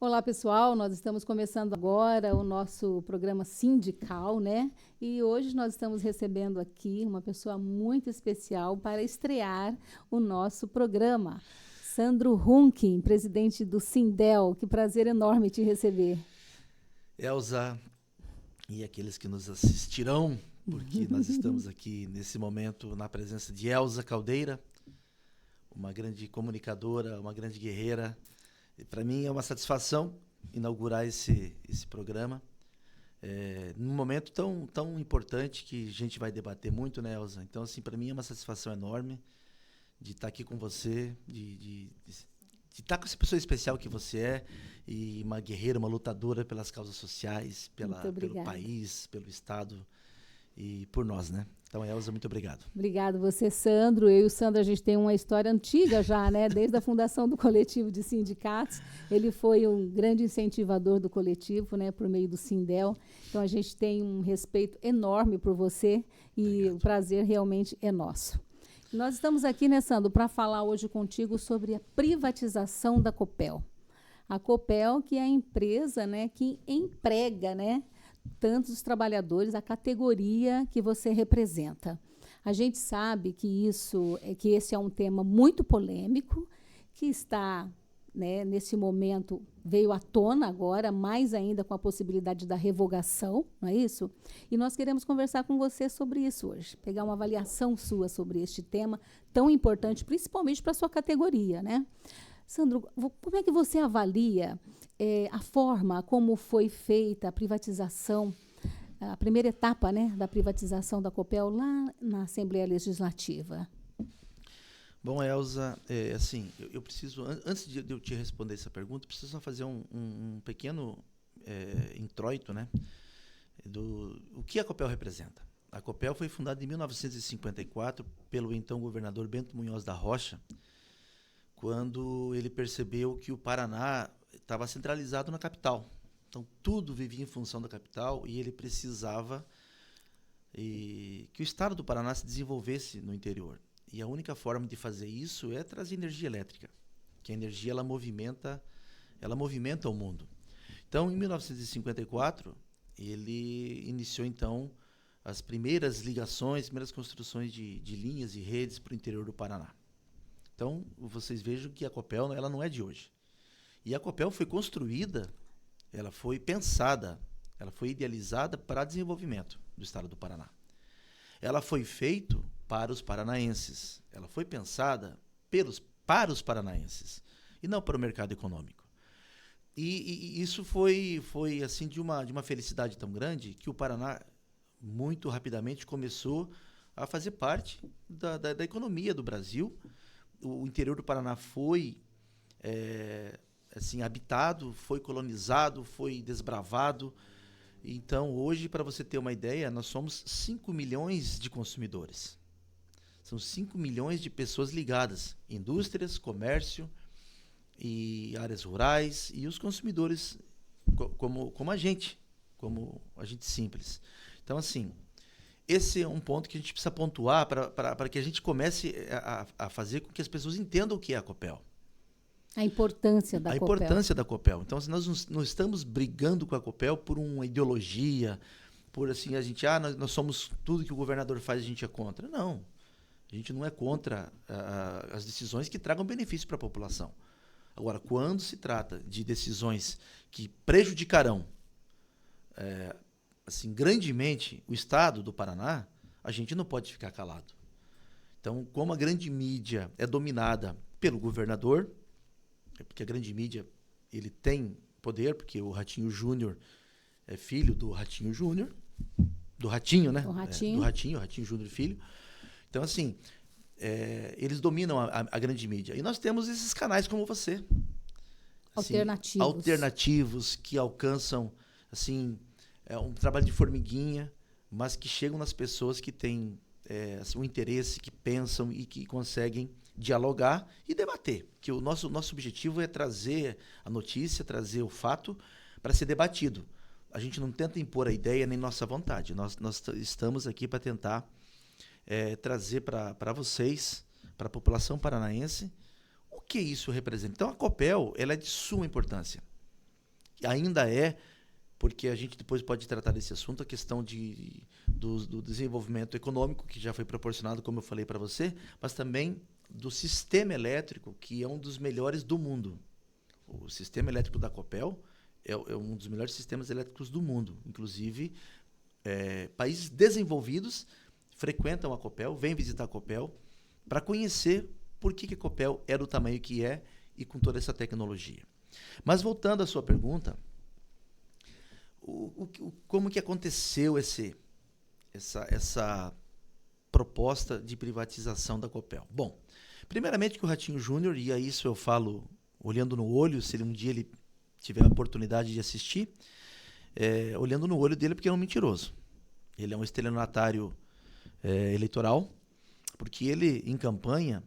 Olá, pessoal. Nós estamos começando agora o nosso programa sindical, né? E hoje nós estamos recebendo aqui uma pessoa muito especial para estrear o nosso programa. Sandro Hunkin, presidente do Sindel. Que prazer enorme te receber. Elza e aqueles que nos assistirão, porque nós estamos aqui nesse momento na presença de Elza Caldeira, uma grande comunicadora, uma grande guerreira. Para mim é uma satisfação inaugurar esse programa num momento tão importante que a gente vai debater muito, né, Elza? Então, assim, para mim é uma satisfação enorme de estar aqui com você, de estar com essa pessoa especial que você é, e uma guerreira, uma lutadora pelas causas sociais, pelo país, pelo Estado e por nós, né? Então, Elza, muito obrigado. Obrigado você, Sandro. Eu e o Sandro, a gente tem uma história antiga já, né? Desde a fundação do coletivo de sindicatos. Ele foi um grande incentivador do coletivo, né? Por meio do Sindel. Então, a gente tem um respeito enorme por você e obrigado. O prazer realmente é nosso. Nós estamos aqui, né, Sandro, para falar hoje contigo sobre a privatização da Copel. A Copel, que é a empresa, né, que emprega, né, tantos trabalhadores, a categoria que você representa. A gente sabe que esse é um tema muito polêmico, que está, né, nesse momento, veio à tona agora, mais ainda com a possibilidade da revogação, não é isso? E nós queremos conversar com você sobre isso hoje, pegar uma avaliação sua sobre este tema tão importante, principalmente para a sua categoria, né? Sandro, como é que você avalia a forma como foi feita a privatização, a primeira etapa, né, da privatização da Copel lá na Assembleia Legislativa? Bom, Elza, assim, eu preciso, antes de eu te responder essa pergunta, preciso só fazer um pequeno introito, né, o que a Copel representa. A Copel foi fundada em 1954 pelo então governador Bento Munhoz da Rocha, quando ele percebeu que o Paraná estava centralizado na capital. Então, tudo vivia em função da capital e ele precisava que o estado do Paraná se desenvolvesse no interior. E a única forma de fazer isso é trazer energia elétrica, que a energia ela movimenta o mundo. Então, em 1954, ele iniciou então as primeiras ligações, primeiras construções de linhas e redes para o interior do Paraná. Então, vocês vejam que a Copel ela não é de hoje. E a Copel foi construída, ela foi pensada, ela foi idealizada para desenvolvimento do estado do Paraná. Ela foi feita para os paranaenses. Ela foi pensada para os paranaenses e não para o mercado econômico. E isso foi assim de uma felicidade tão grande que o Paraná muito rapidamente começou a fazer parte da economia do Brasil. O interior do Paraná foi assim, habitado, foi colonizado, foi desbravado. Então, hoje, para você ter uma ideia, nós somos 5 milhões de consumidores. São 5 milhões de pessoas ligadas, indústrias, comércio e áreas rurais, e os consumidores como a gente simples. Então, assim, esse é um ponto que a gente precisa pontuar para que a gente comece a fazer com que as pessoas entendam o que é a Copel. A importância da Copel. A importância da Copel. Então, nós não estamos brigando com a Copel por uma ideologia, por assim, a gente, nós somos tudo que o governador faz, a gente é contra. Não. A gente não é contra as decisões que tragam benefício para a população. Agora, quando se trata de decisões que prejudicarão assim, grandemente o estado do Paraná, a gente não pode ficar calado. Então, como a grande mídia é dominada pelo governador, porque a grande mídia ele tem poder, porque o Ratinho Júnior é filho do Ratinho Júnior, do Ratinho, né? O Ratinho. Do Ratinho Júnior filho. Então, assim, eles dominam a grande mídia. E nós temos esses canais como você. Assim, alternativos que alcançam, assim, um trabalho de formiguinha, mas que chegam nas pessoas que têm assim, um interesse, que pensam e que conseguem dialogar e debater. Que o nosso objetivo é trazer a notícia, trazer o fato para ser debatido. A gente não tenta impor a ideia nem nossa vontade. Nós estamos aqui para tentar trazer para vocês, para a população paranaense, o que isso representa. Então, a Copel ela é de suma importância. ainda é, porque a gente depois pode tratar desse assunto, a questão do desenvolvimento econômico, que já foi proporcionado, como eu falei para você, mas também do sistema elétrico, que é um dos melhores do mundo. O sistema elétrico da Copel é um dos melhores sistemas elétricos do mundo. Inclusive, países desenvolvidos frequentam a Copel, vêm visitar a Copel, para conhecer por que a Copel é do tamanho que é e com toda essa tecnologia. Mas voltando à sua pergunta, como que aconteceu essa proposta de privatização da Copel? Bom, primeiramente que o Ratinho Júnior, e a isso eu falo olhando no olho, se um dia ele tiver a oportunidade de assistir, olhando no olho dele, porque é um mentiroso. Ele é um estelionatário eleitoral, porque ele, em campanha,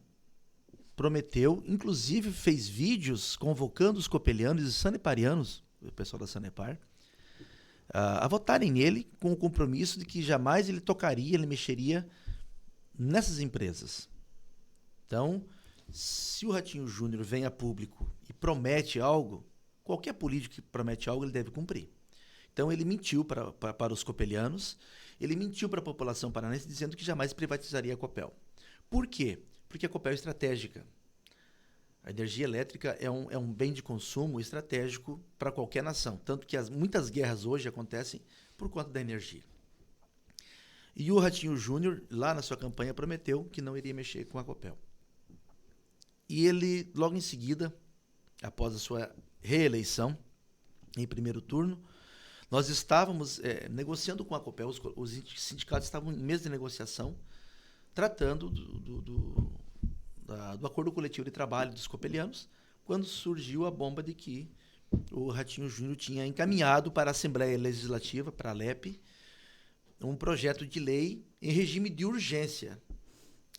prometeu, inclusive fez vídeos convocando os copelianos e saneparianos, o pessoal da Sanepar, a votarem nele com o compromisso de que jamais ele tocaria, ele mexeria nessas empresas. Então, se o Ratinho Júnior vem a público e promete algo, qualquer político que promete algo, ele deve cumprir. Então, ele mentiu para os copelianos, ele mentiu para a população paranaense, dizendo que jamais privatizaria a Copel. Por quê? Porque a Copel é estratégica. A energia elétrica é um bem de consumo estratégico para qualquer nação. Tanto que muitas guerras hoje acontecem por conta da energia. E o Ratinho Júnior, lá na sua campanha, prometeu que não iria mexer com a Copel. E ele, logo em seguida, após a sua reeleição, em primeiro turno, nós estávamos negociando com a Copel, os sindicatos estavam em mesa de negociação, tratando do acordo coletivo de trabalho dos copelianos, quando surgiu a bomba de que o Ratinho Júnior tinha encaminhado para a Assembleia Legislativa, para a LEP, um projeto de lei em regime de urgência.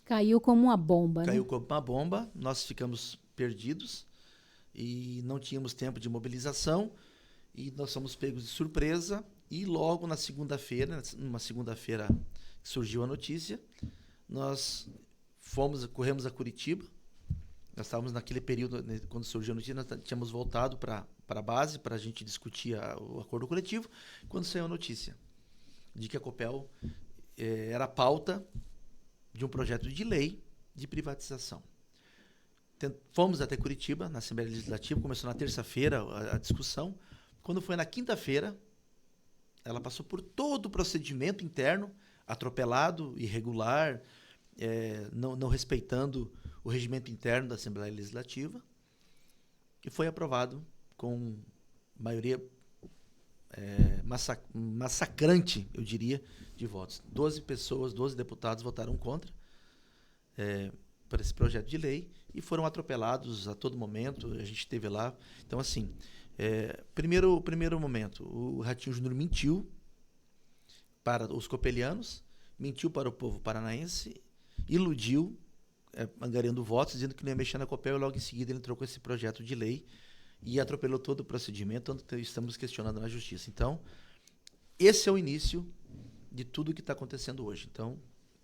Caiu como uma bomba, Caiu como uma bomba, nós ficamos perdidos e não tínhamos tempo de mobilização e nós fomos pegos de surpresa e logo na segunda-feira, numa segunda-feira surgiu a notícia, nós corremos a Curitiba, nós estávamos naquele período, quando surgiu a notícia, nós tínhamos voltado para a base para a gente discutir o acordo coletivo, quando saiu a notícia de que a Copel era a pauta de um projeto de lei de privatização. Fomos até Curitiba, na Assembleia Legislativa, começou na terça-feira a discussão. Quando foi na quinta-feira, ela passou por todo o procedimento interno, atropelado, irregular, não respeitando o regimento interno da Assembleia Legislativa, e foi aprovado com maioria massacrante, eu diria, de votos. 12 deputados votaram contra por esse projeto de lei e foram atropelados a todo momento, a gente esteve lá. Então, assim, primeiro momento, o Ratinho Júnior mentiu para os copelianos, mentiu para o povo paranaense, iludiu, angariando votos, dizendo que não ia mexer na Copel, e logo em seguida ele entrou com esse projeto de lei e atropelou todo o procedimento, tanto que estamos questionando na Justiça. Então, esse é o início de tudo que está acontecendo hoje. Então,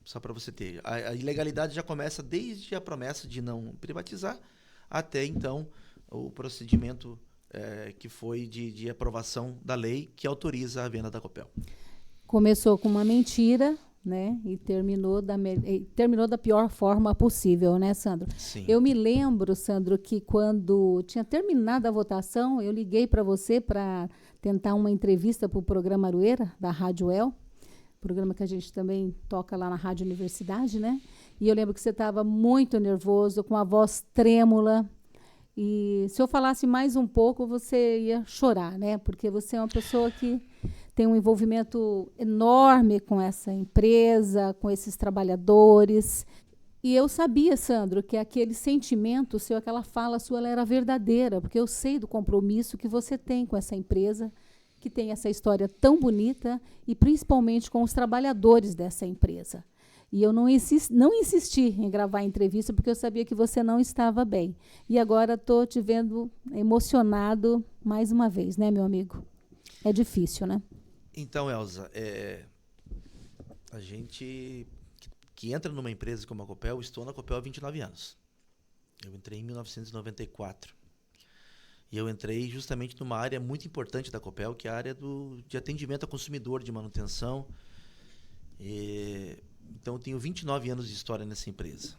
só para você ter, a ilegalidade já começa desde a promessa de não privatizar até, então, o procedimento que foi de aprovação da lei que autoriza a venda da Copel. Começou com uma mentira, né? E terminou da pior forma possível, né, Sandro? Sim. Eu me lembro, Sandro, que quando tinha terminado a votação, eu liguei para você para tentar uma entrevista para o programa Aroeira, da Rádio El, programa que a gente também toca lá na Rádio Universidade, né? E eu lembro que você estava muito nervoso, com a voz trêmula. E se eu falasse mais um pouco, você ia chorar, né? Porque você é uma pessoa que tem um envolvimento enorme com essa empresa, com esses trabalhadores. E eu sabia, Sandro, que aquele sentimento seu, aquela fala sua, ela era verdadeira, porque eu sei do compromisso que você tem com essa empresa, que tem essa história tão bonita, e principalmente com os trabalhadores dessa empresa. E eu não insisti em gravar a entrevista, porque eu sabia que você não estava bem. E agora estou te vendo emocionado mais uma vez, né, meu amigo? É difícil, né? Então, Elza, a gente que entra numa empresa como a Copel, estou na Copel há 29 anos. Eu entrei em 1994. E eu entrei justamente numa área muito importante da Copel, que é a área de atendimento ao consumidor, de manutenção. Então, eu tenho 29 anos de história nessa empresa.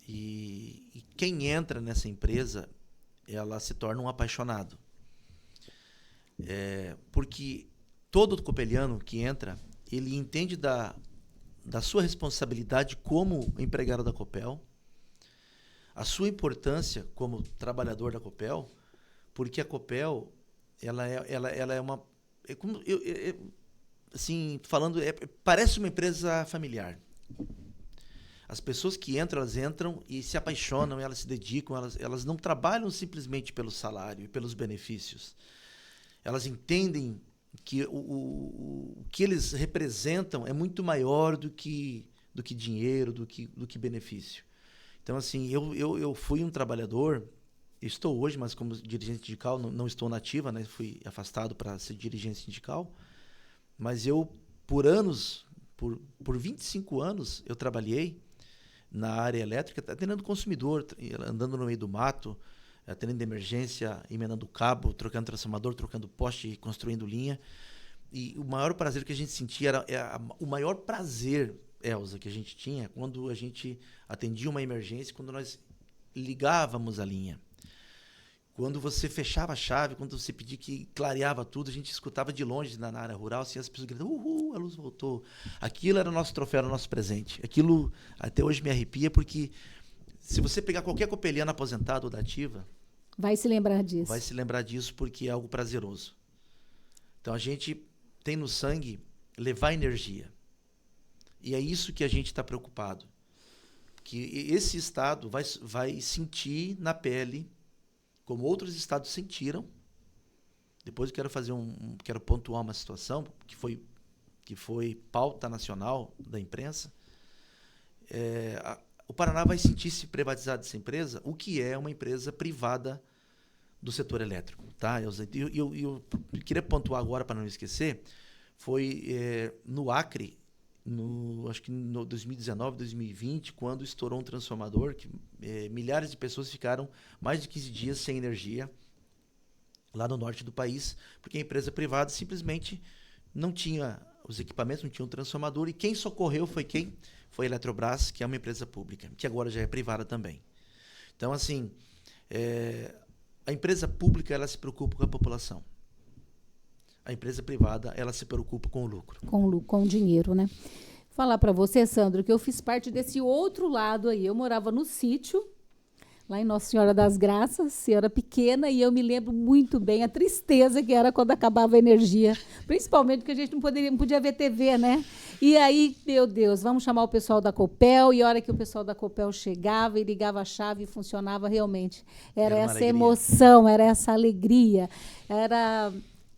E quem entra nessa empresa, ela se torna um apaixonado. Porque todo copeliano que entra, ele entende da sua responsabilidade como empregado da Copel, a sua importância como trabalhador da Copel, porque a Copel, ela é uma... assim, falando, parece uma empresa familiar. As pessoas que entram, elas entram e se apaixonam, elas se dedicam, elas não trabalham simplesmente pelo salário e pelos benefícios. Elas entendem que o que eles representam é muito maior do que dinheiro, do que benefício. Então, assim, eu fui um trabalhador, estou hoje, mas como dirigente sindical, não estou na ativa, né? Fui afastado para ser dirigente sindical, mas eu, por anos, por 25 anos, eu trabalhei na área elétrica, atendendo consumidor, andando no meio do mato, atendendo de emergência, emendando cabo, trocando transformador, trocando poste, construindo linha. E o maior prazer que a gente sentia o maior prazer, Elza, que a gente tinha quando a gente atendia uma emergência, quando nós ligávamos a linha. Quando você fechava a chave, quando você pedia que clareava tudo, a gente escutava de longe na área rural, assim, as pessoas gritando, uhul, a luz voltou. Aquilo era o nosso troféu, era o nosso presente. Aquilo até hoje me arrepia, porque se você pegar qualquer copeliano aposentado ou da ativa, vai se lembrar disso. Vai se lembrar disso porque é algo prazeroso. Então a gente tem no sangue levar energia. E é isso que a gente está preocupado. Que esse estado vai sentir na pele, como outros estados sentiram. Depois eu quero quero pontuar uma situação que foi pauta nacional da imprensa. O Paraná vai sentir se privatizar dessa empresa, o que é uma empresa privada do setor elétrico, tá? Eu queria pontuar agora, para não esquecer, foi no Acre, acho que no 2019, 2020, quando estourou um transformador, que milhares de pessoas ficaram mais de 15 dias sem energia lá no norte do país, porque a empresa privada simplesmente não tinha os equipamentos, não tinha um transformador, e quem socorreu foi quem? Foi a Eletrobras, que é uma empresa pública, que agora já é privada também. Então, assim, a empresa pública, ela se preocupa com a população. A empresa privada, ela se preocupa com o lucro. Com o dinheiro, né? Falar para você, Sandro, que eu fiz parte desse outro lado aí. Eu morava no sítio, lá em Nossa Senhora das Graças, eu era pequena e eu me lembro muito bem a tristeza que era quando acabava a energia, principalmente porque a gente não podia ver TV, né? E aí, meu Deus, vamos chamar o pessoal da Copel, e a hora que o pessoal da Copel chegava e ligava a chave e funcionava realmente. Era essa alegria. Emoção, era essa alegria,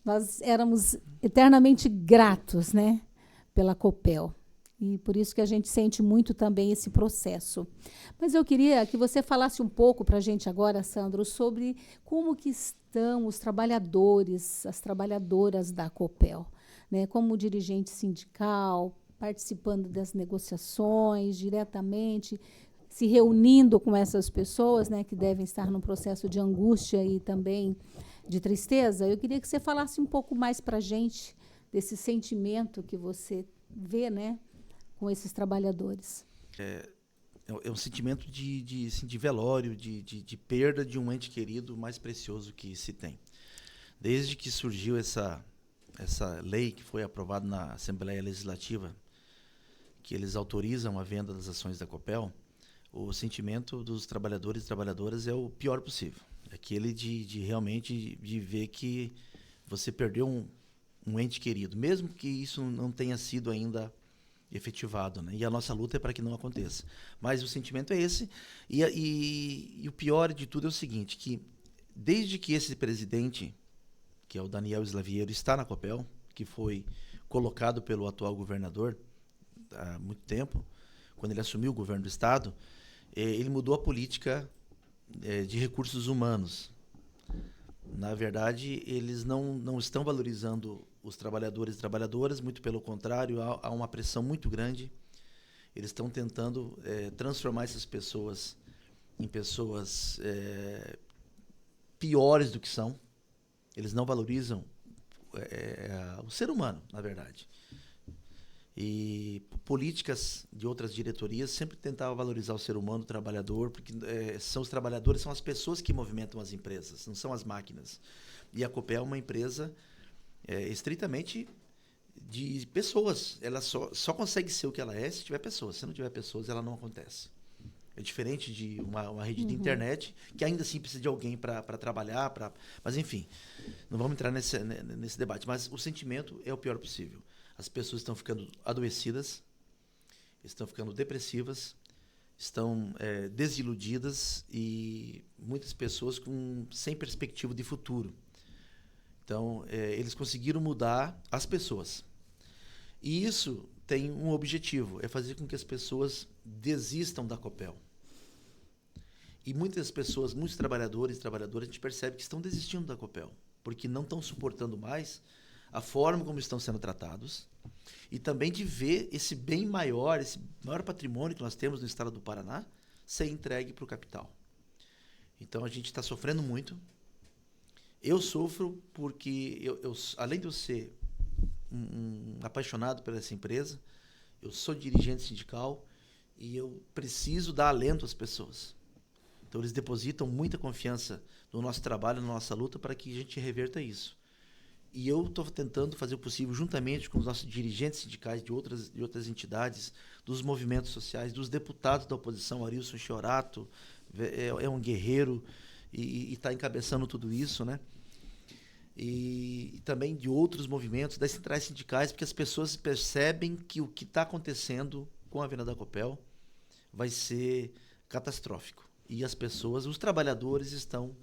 nós éramos eternamente gratos, né, pela Copel. E por isso que a gente sente muito também esse processo. Mas eu queria que você falasse um pouco para a gente agora, Sandro, sobre como que estão os trabalhadores, as trabalhadoras da Copel, né? Como dirigente sindical, participando das negociações diretamente, se reunindo com essas pessoas, né, que devem estar num processo de angústia e também de tristeza. Eu queria que você falasse um pouco mais para a gente desse sentimento que você vê, né, com esses trabalhadores. É um sentimento de velório, de perda de um ente querido mais precioso que se tem. Desde que surgiu essa lei que foi aprovada na Assembleia Legislativa, que eles autorizam a venda das ações da Copel, o sentimento dos trabalhadores e trabalhadoras é o pior possível. Aquele de realmente de ver que você perdeu um ente querido, mesmo que isso não tenha sido ainda efetivado, né? E a nossa luta é para que não aconteça. Mas o sentimento é esse. E o pior de tudo é o seguinte, que desde que esse presidente, que é o Daniel Slaviero, está na Copel, que foi colocado pelo atual governador há muito tempo, quando ele assumiu o governo do estado, ele mudou a política de recursos humanos. Na verdade, eles não estão valorizando os trabalhadores e trabalhadoras, muito pelo contrário, há uma pressão muito grande. Eles estão tentando transformar essas pessoas em pessoas piores do que são. Eles não valorizam o ser humano, na verdade. E políticas de outras diretorias sempre tentavam valorizar o ser humano, o trabalhador, porque são os trabalhadores, são as pessoas que movimentam as empresas, não são as máquinas. E a Copel é uma empresa estritamente de pessoas. Ela só consegue ser o que ela é se tiver pessoas. Se não tiver pessoas, ela não acontece. É diferente de uma rede de internet, que ainda assim precisa de alguém para trabalhar. Mas, enfim, não vamos entrar nesse debate. Mas o sentimento é o pior possível. As pessoas estão ficando adoecidas, estão ficando depressivas, estão desiludidas e muitas pessoas sem perspectiva de futuro. Então, eles conseguiram mudar as pessoas. E isso tem um objetivo, é fazer com que as pessoas desistam da Copel. E muitas pessoas, muitos trabalhadores e trabalhadoras, a gente percebe que estão desistindo da Copel, porque não estão suportando mais a forma como estão sendo tratados e também de ver esse bem maior, esse maior patrimônio que nós temos no estado do Paraná ser entregue para o capital. Então, a gente está sofrendo muito. Eu sofro porque, além de eu ser um apaixonado por essa empresa, eu sou dirigente sindical e eu preciso dar alento às pessoas. Então, eles depositam muita confiança no nosso trabalho, na nossa luta, para que a gente reverta isso. E eu estou tentando fazer o possível, juntamente com os nossos dirigentes sindicais de outras entidades, dos movimentos sociais, dos deputados da oposição, Arilson Chiorato, é um guerreiro e está encabeçando tudo isso, né? E também de outros movimentos, das centrais sindicais, porque as pessoas percebem que o que está acontecendo com a venda da Copel vai ser catastrófico. E as pessoas, os trabalhadores estão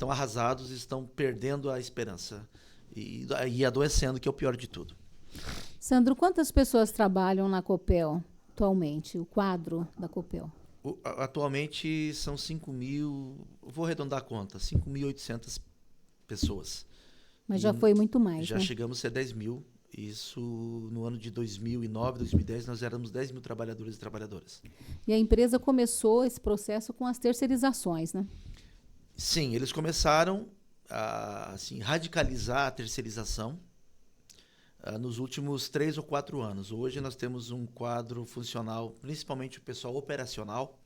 arrasados, estão perdendo a esperança e adoecendo, que é o pior de tudo. Sandro, quantas pessoas trabalham na Copel atualmente, o quadro da Copel? Atualmente são 5.000, vou arredondar a conta, 5.800 pessoas. Mas já foi muito mais, já né? chegamos a ser 10.000. Isso no ano de 2009, 2010, nós éramos 10.000 trabalhadores e trabalhadoras. E a empresa começou esse processo com as terceirizações, né? Sim, eles começaram a radicalizar a terceirização nos últimos 3 ou 4 anos. Hoje nós temos um quadro funcional, principalmente o pessoal operacional,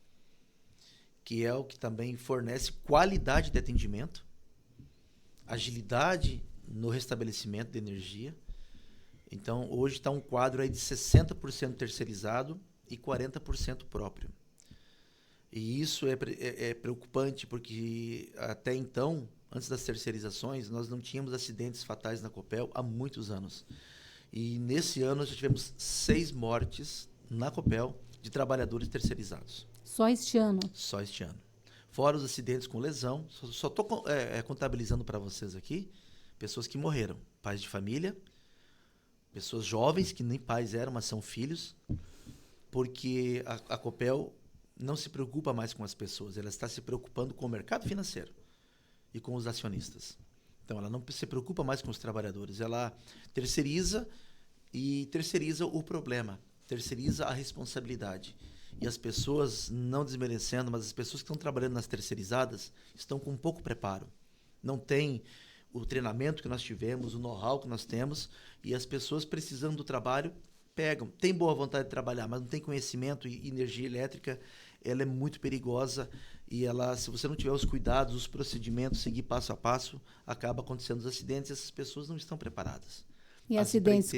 que é o que também fornece qualidade de atendimento, agilidade no restabelecimento de energia. Então, hoje está um quadro aí de 60% terceirizado e 40% próprio. E isso é preocupante, porque até então, antes das terceirizações, nós não tínhamos acidentes fatais na Copel há muitos anos. E nesse ano nós já tivemos 6 mortes na Copel de trabalhadores terceirizados. Só este ano? Só este ano. Fora os acidentes com lesão, só estou contabilizando para vocês aqui pessoas que morreram, pais de família, pessoas jovens que nem pais eram, mas são filhos, porque a Copel não se preocupa mais com as pessoas, ela está se preocupando com o mercado financeiro e com os acionistas. Então, ela não se preocupa mais com os trabalhadores, ela terceiriza o problema, terceiriza a responsabilidade. E as pessoas, não desmerecendo, mas as pessoas que estão trabalhando nas terceirizadas estão com pouco preparo. Não tem o treinamento que nós tivemos, o know-how que nós temos, e as pessoas precisando do trabalho pegam. Tem boa vontade de trabalhar, mas não tem conhecimento e energia elétrica, ela é muito perigosa e ela, se você não tiver os cuidados, os procedimentos, seguir passo a passo, acaba acontecendo os acidentes e essas pessoas não estão preparadas. E acidentes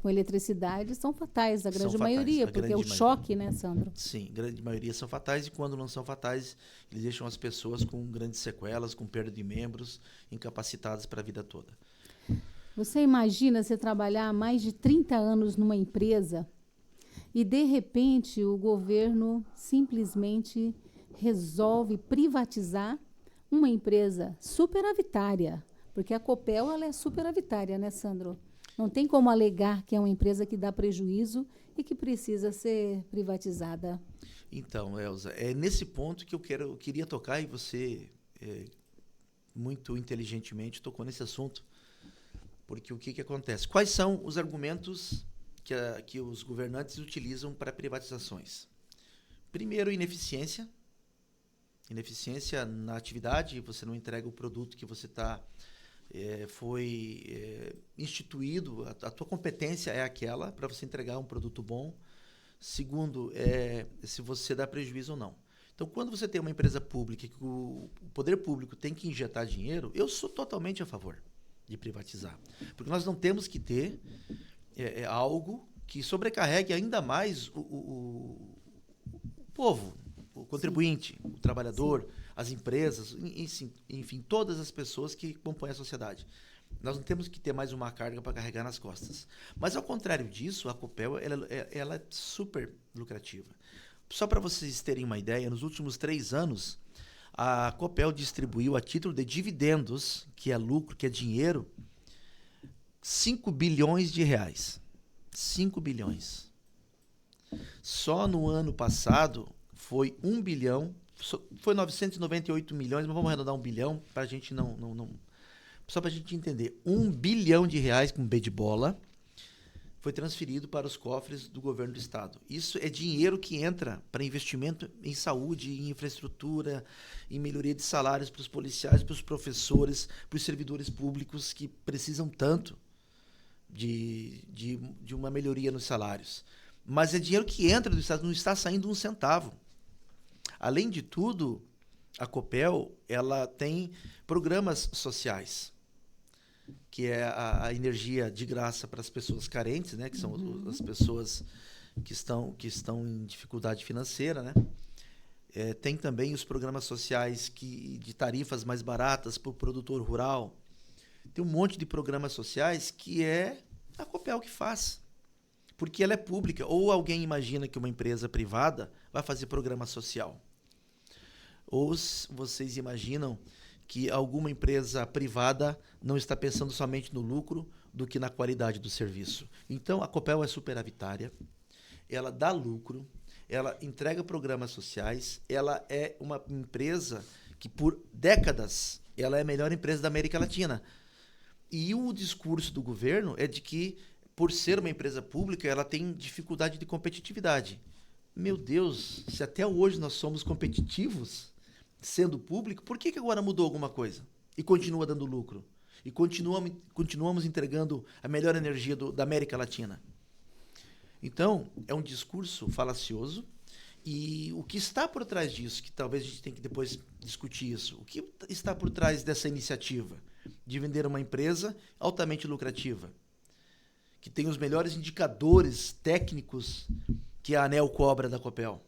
com eletricidade são fatais, a grande maioria, porque é o choque, né, Sandro? Sim, a grande maioria são fatais e quando não são fatais, eles deixam as pessoas com grandes sequelas, com perda de membros, incapacitadas para a vida toda. Você imagina você trabalhar há mais de 30 anos numa empresa e, de repente, o governo simplesmente resolve privatizar uma empresa superavitária, porque a Copel ela é superavitária, né, Sandro? Não tem como alegar que é uma empresa que dá prejuízo e que precisa ser privatizada. Então, Elza, é nesse ponto que eu queria tocar e você, muito inteligentemente, tocou nesse assunto. Porque o que acontece? Quais são os argumentos que os governantes utilizam para privatizações? Primeiro, ineficiência. Ineficiência na atividade, você não entrega o produto que você foi instituído, a tua competência é aquela para você entregar um produto bom. Segundo, se você dá prejuízo ou não. Então, quando você tem uma empresa pública que o poder público tem que injetar dinheiro, eu sou totalmente a favor de privatizar. Porque nós não temos que ter algo que sobrecarregue ainda mais o povo, o contribuinte, o trabalhador, as empresas, enfim, todas as pessoas que compõem a sociedade. Nós não temos que ter mais uma carga para carregar nas costas. Mas, ao contrário disso, a Copel ela é super lucrativa. Só para vocês terem uma ideia, nos últimos 3 anos, a Copel distribuiu a título de dividendos, que é lucro, que é dinheiro, 5 bilhões de reais. 5 bilhões. Só no ano passado foi 1 bilhão, foi 998 milhões, mas vamos arredondar 1 bilhão para a gente não só para a gente entender. 1 bilhão de reais com B de bola foi transferido para os cofres do governo do estado. Isso é dinheiro que entra para investimento em saúde, em infraestrutura, em melhoria de salários para os policiais, para os professores, para os servidores públicos que precisam tanto de uma melhoria nos salários. Mas é dinheiro que entra do estado, não está saindo um centavo. Além de tudo, a Copel ela tem programas sociais, que é a energia de graça para as pessoas carentes, né, que são as pessoas que estão em dificuldade financeira, né? Tem também os programas sociais de tarifas mais baratas para o produtor rural. Tem um monte de programas sociais que é a Copel que faz, porque ela é pública. Ou alguém imagina que uma empresa privada vai fazer programa social? Ou vocês imaginam que alguma empresa privada não está pensando somente no lucro do que na qualidade do serviço? Então, a Copel é superavitária, ela dá lucro, ela entrega programas sociais, ela é uma empresa que, por décadas, ela é a melhor empresa da América Latina. E o discurso do governo é de que, por ser uma empresa pública, ela tem dificuldade de competitividade. Meu Deus, se até hoje nós somos competitivos, sendo público, por que agora mudou alguma coisa? E continua dando lucro? E continuamos entregando a melhor energia da América Latina? Então, é um discurso falacioso. E o que está por trás disso, que talvez a gente tenha que depois discutir isso, o que está por trás dessa iniciativa de vender uma empresa altamente lucrativa, que tem os melhores indicadores técnicos que a ANEEL cobra da Copel?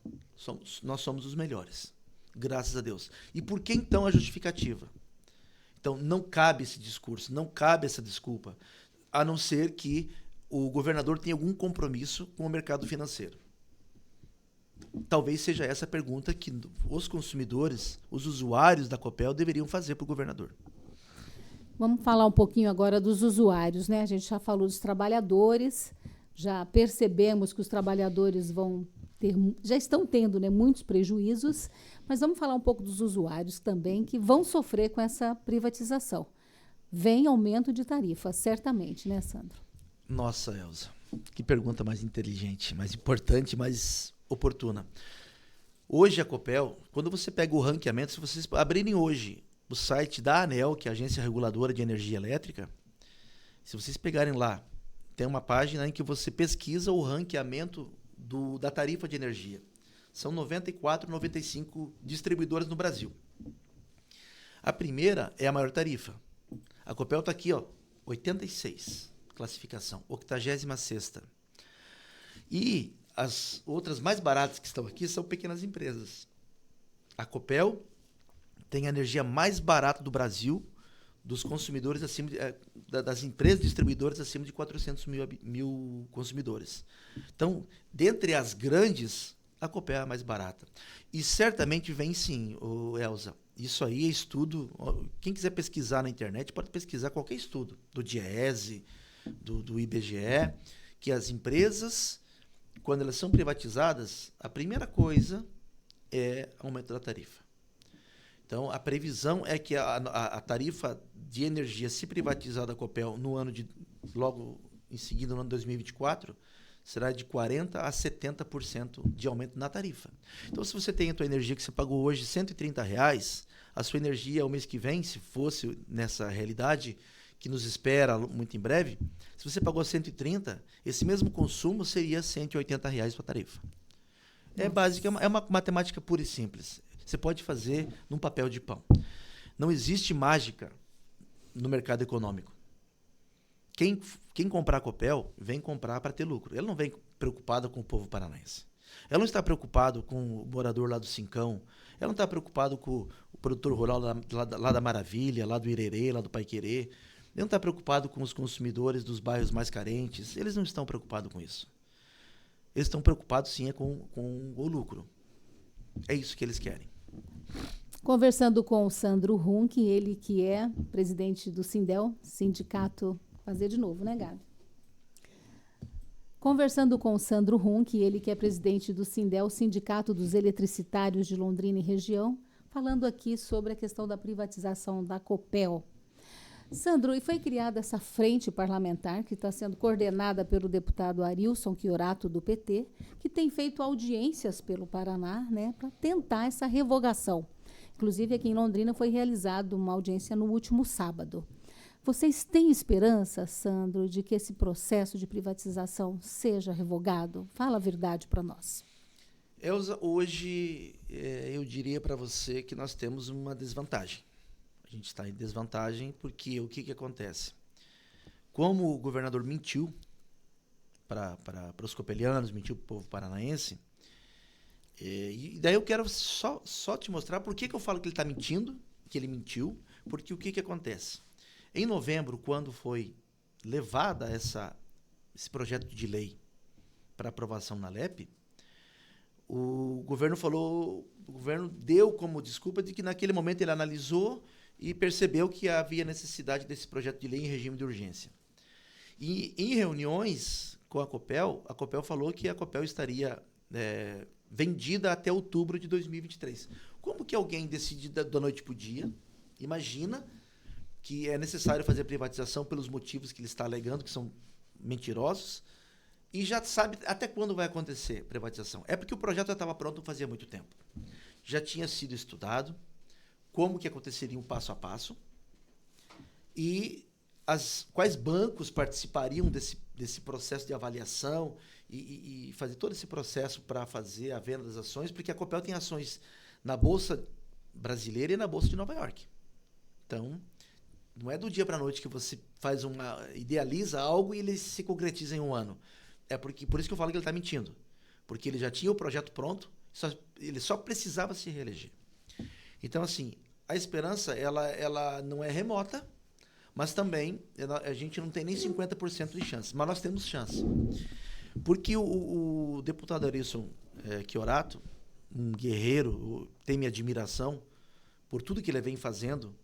Nós somos os melhores, graças a Deus. E por que então a justificativa? Então não cabe esse discurso, não cabe essa desculpa, a não ser que o governador tenha algum compromisso com o mercado financeiro. Talvez seja essa a pergunta que os consumidores, os usuários da Copel deveriam fazer para o governador. Vamos falar um pouquinho agora dos usuários, né? A gente já falou dos trabalhadores, já percebemos que os trabalhadores já estão tendo, né, muitos prejuízos, mas vamos falar um pouco dos usuários também, que vão sofrer com essa privatização. Vem aumento de tarifa, certamente, né, Sandro? Nossa, Elza, que pergunta mais inteligente, mais importante, mais oportuna. Hoje a Copel, quando você pega o ranqueamento, se vocês abrirem hoje o site da ANEEL, que é a Agência Reguladora de Energia Elétrica, se vocês pegarem lá, tem uma página em que você pesquisa o ranqueamento da tarifa de energia. São 94, 95 distribuidoras no Brasil. A primeira é a maior tarifa. A Copel está aqui, 86, classificação, 86ª. E as outras mais baratas que estão aqui são pequenas empresas. A Copel tem a energia mais barata do Brasil, dos consumidores das empresas distribuidoras acima de 400 mil consumidores. Então, dentre as grandes, a Copel é a mais barata. E certamente vem sim, Elza. Isso aí é estudo. Quem quiser pesquisar na internet pode pesquisar qualquer estudo, do Diese, do IBGE, que as empresas, quando elas são privatizadas, a primeira coisa é aumento da tarifa. Então, a previsão é que a tarifa de energia, se privatizar da Copel logo em seguida, no ano 2024, será de 40% a 70% de aumento na tarifa. Então, se você tem a tua energia que você pagou hoje R$130, a sua energia o mês que vem, se fosse nessa realidade que nos espera muito em breve, se você pagou 130, esse mesmo consumo seria R$180 para a tarifa. É básica, é uma matemática pura e simples. Você pode fazer num papel de pão. Não existe mágica no mercado econômico. Quem comprar a Copel, vem comprar para ter lucro. Ela não vem preocupada com o povo paranaense. Ela não está preocupada com o morador lá do Cincão. Ela não está preocupada com o produtor rural lá da Maravilha, lá do Irerê, lá do Paiquerê. Ele não está preocupado com os consumidores dos bairros mais carentes. Eles não estão preocupados com isso. Eles estão preocupados, sim, com o lucro. É isso que eles querem. Conversando com o Sandro Hunck, ele que é presidente do Sindel, sindicato... Fazer de novo, né, Gabi? Conversando com o Sandro Hunck, ele que é presidente do Sindel, Sindicato dos Eletricitários de Londrina e Região, falando aqui sobre a questão da privatização da Copel. Sandro, e foi criada essa frente parlamentar, que está sendo coordenada pelo deputado Arilson Chiorato, do PT, que tem feito audiências pelo Paraná, né, para tentar essa revogação. Inclusive, aqui em Londrina foi realizada uma audiência no último sábado. Vocês têm esperança, Sandro, de que esse processo de privatização seja revogado? Fala a verdade para nós. Elza, hoje eu diria para você que nós temos uma desvantagem. A gente está em desvantagem porque o que acontece? Como o governador mentiu para os copelianos, mentiu para o povo paranaense, e daí eu quero só te mostrar por que eu falo que ele está mentindo, que ele mentiu, porque o que acontece? Em novembro, quando foi levada esse projeto de lei para aprovação na LEP, o governo deu como desculpa de que naquele momento ele analisou e percebeu que havia necessidade desse projeto de lei em regime de urgência. E em reuniões com a Copel falou que a Copel estaria vendida até outubro de 2023. Como que alguém decide da noite para o dia? Imagina que é necessário fazer a privatização pelos motivos que ele está alegando, que são mentirosos, e já sabe até quando vai acontecer a privatização. É porque o projeto já estava pronto fazia muito tempo. Já tinha sido estudado como que aconteceria um passo a passo e quais bancos participariam desse processo de avaliação e fazer todo esse processo para fazer a venda das ações, porque a Copel tem ações na Bolsa Brasileira e na Bolsa de Nova York. Então, não é do dia para a noite que você idealiza algo e ele se concretiza em um ano. Por isso que eu falo que ele está mentindo. Porque ele já tinha o projeto pronto, ele só precisava se reeleger. Então, assim, a esperança ela não é remota, mas também a gente não tem nem 50% de chance. Mas nós temos chance. Porque o deputado Arilson Chiorato, um guerreiro, tem minha admiração por tudo que ele vem fazendo,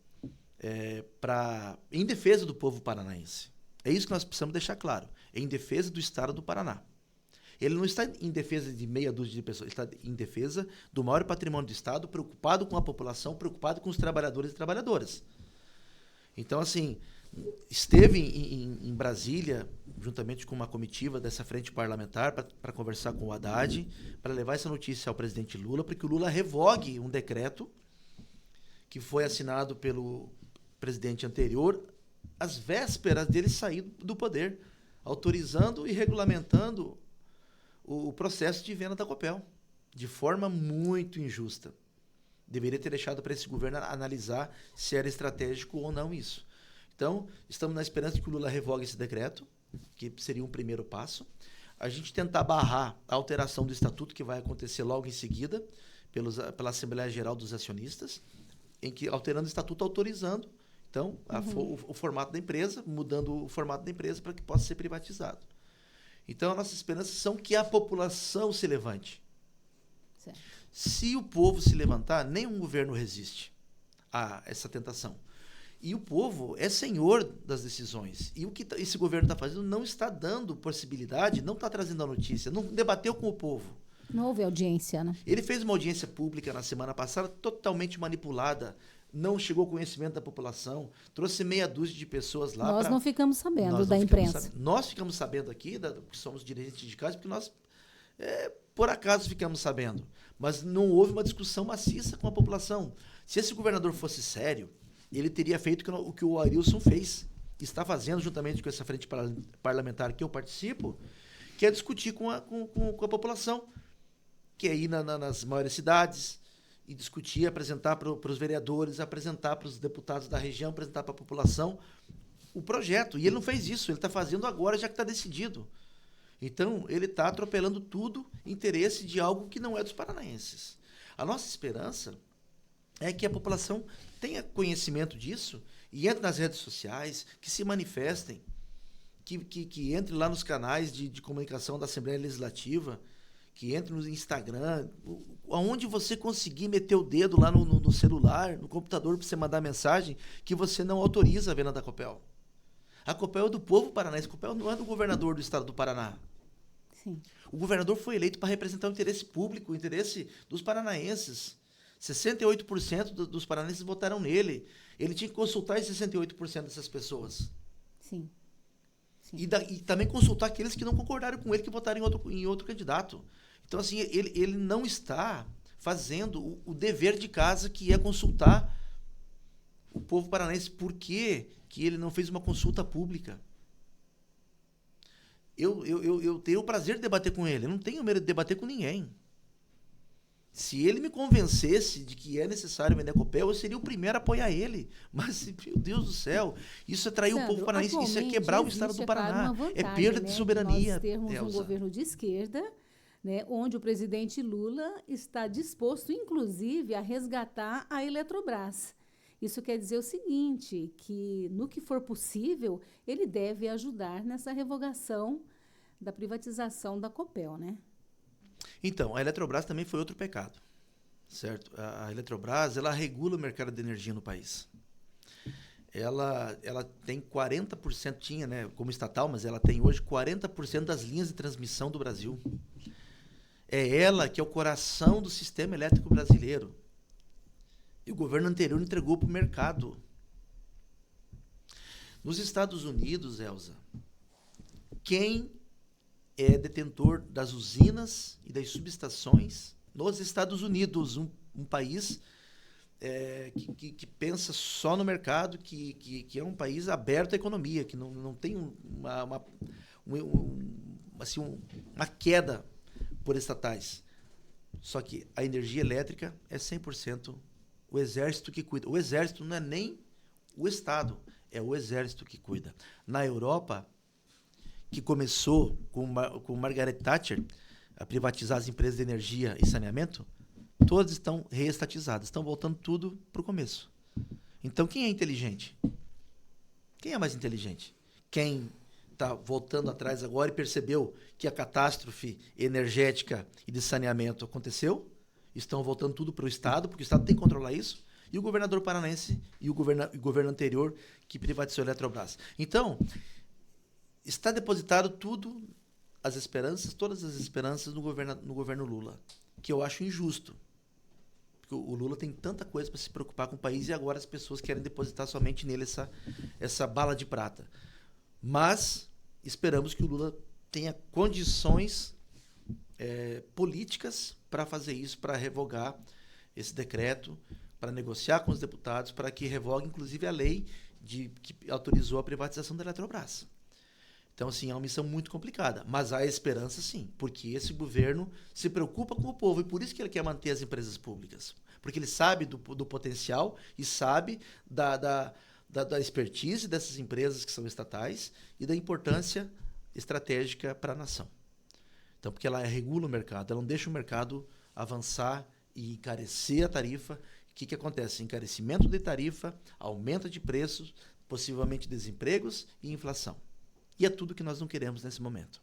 em defesa do povo paranaense. É isso que nós precisamos deixar claro. É em defesa do Estado do Paraná. Ele não está em defesa de meia dúzia de pessoas, ele está em defesa do maior patrimônio do Estado, preocupado com a população, preocupado com os trabalhadores e trabalhadoras. Então, assim, esteve em Brasília, juntamente com uma comitiva dessa frente parlamentar, para conversar com o Haddad, para levar essa notícia ao presidente Lula, para que o Lula revogue um decreto que foi assinado pelo presidente anterior, às vésperas dele sair do poder, autorizando e regulamentando o processo de venda da Copel, de forma muito injusta. Deveria ter deixado para esse governo analisar se era estratégico ou não isso. Então, estamos na esperança de que o Lula revogue esse decreto, que seria um primeiro passo. A gente tentar barrar a alteração do estatuto, que vai acontecer logo em seguida, pela Assembleia Geral dos Acionistas, em que, alterando o estatuto, autorizando, então, o formato da empresa, mudando o formato da empresa para que possa ser privatizado. Então, as nossas esperanças são que a população se levante. Certo. Se o povo se levantar, nenhum governo resiste a essa tentação. E o povo é senhor das decisões. E o que esse governo está fazendo não está dando possibilidade, não está trazendo a notícia, não debateu com o povo. Não houve audiência, né? Ele fez uma audiência pública na semana passada totalmente manipulada, não chegou ao conhecimento da população, trouxe meia dúzia de pessoas lá. Nós não ficamos sabendo da ficamos imprensa. Nós ficamos sabendo aqui, que somos dirigentes sindicais, porque nós, por acaso, ficamos sabendo. Mas não houve uma discussão maciça com a população. Se esse governador fosse sério, ele teria feito o que o Arilson fez, está fazendo juntamente com essa frente parlamentar que eu participo, que é discutir com a população, que é ir nas maiores cidades e discutir, apresentar para os vereadores, apresentar para os deputados da região, apresentar para a população o projeto. E ele não fez isso, ele está fazendo agora, já que está decidido. Então, ele está atropelando tudo, interesse de algo que não é dos paranaenses. A nossa esperança é que a população tenha conhecimento disso e entre nas redes sociais, que se manifestem, que entre lá nos canais de comunicação da Assembleia Legislativa, que entre no Instagram, aonde você conseguir meter o dedo lá no celular, no computador, para você mandar mensagem, que você não autoriza a venda da Copel. A Copel é do povo paranaense, a Copel não é do governador do estado do Paraná. Sim. O governador foi eleito para representar o interesse público, o interesse dos paranaenses. 68% dos paranaenses votaram nele. Ele tinha que consultar esses 68% dessas pessoas. Sim. Sim. E também consultar aqueles que não concordaram com ele, que votaram em outro candidato. Então, assim, ele não está fazendo o dever de casa, que é consultar o povo paranaense. Por que ele não fez uma consulta pública? Eu tenho o prazer de debater com ele. Eu não tenho medo de debater com ninguém. Se ele me convencesse de que é necessário vender a Copel, eu seria o primeiro a apoiar ele. Mas, meu Deus do céu, isso é trair o povo paranaense, isso é quebrar o estado do Paraná. É perda de soberania. Nós termos um governo de esquerda, né, onde o presidente Lula está disposto, inclusive, a resgatar a Eletrobras. Isso quer dizer o seguinte, que no que for possível, ele deve ajudar nessa revogação da privatização da Copel, né? Então, a Eletrobras também foi outro pecado, certo? A Eletrobras, ela regula o mercado de energia no país. Ela tem 40%, tinha, né, como estatal, mas ela tem hoje 40% das linhas de transmissão do Brasil. É ela que é o coração do sistema elétrico brasileiro. E o governo anterior entregou para o mercado. Nos Estados Unidos, Elza, quem é detentor das usinas e das subestações nos Estados Unidos, um país que pensa só no mercado, que é um país aberto à economia, que não tem uma queda por estatais. Só que a energia elétrica é 100% o exército que cuida. O exército não é nem o Estado, é o exército que cuida. Na Europa, que começou com Margaret Thatcher a privatizar as empresas de energia e saneamento, todas estão reestatizadas, estão voltando tudo para o começo. Então, quem é inteligente? Quem é mais inteligente? Quem está voltando atrás agora e percebeu que a catástrofe energética e de saneamento aconteceu, estão voltando tudo para o Estado, porque o Estado tem que controlar isso, e o governador paranaense e o governo anterior que privatizou a Eletrobras. Então, está depositado tudo, todas as esperanças no governo Lula, que eu acho injusto. Porque o Lula tem tanta coisa para se preocupar com o país e agora as pessoas querem depositar somente nele essa bala de prata. Mas esperamos que o Lula tenha condições políticas para fazer isso, para revogar esse decreto, para negociar com os deputados, para que revogue, inclusive, a lei que autorizou a privatização da Eletrobras. Então, assim, é uma missão muito complicada. Mas há esperança, sim, porque esse governo se preocupa com o povo e por isso que ele quer manter as empresas públicas. Porque ele sabe do potencial e sabe da expertise dessas empresas que são estatais e da importância estratégica para a nação. Então, porque ela regula o mercado, ela não deixa o mercado avançar e encarecer a tarifa. O que acontece? Encarecimento de tarifa, aumento de preços, possivelmente desempregos e inflação. E é tudo que nós não queremos nesse momento.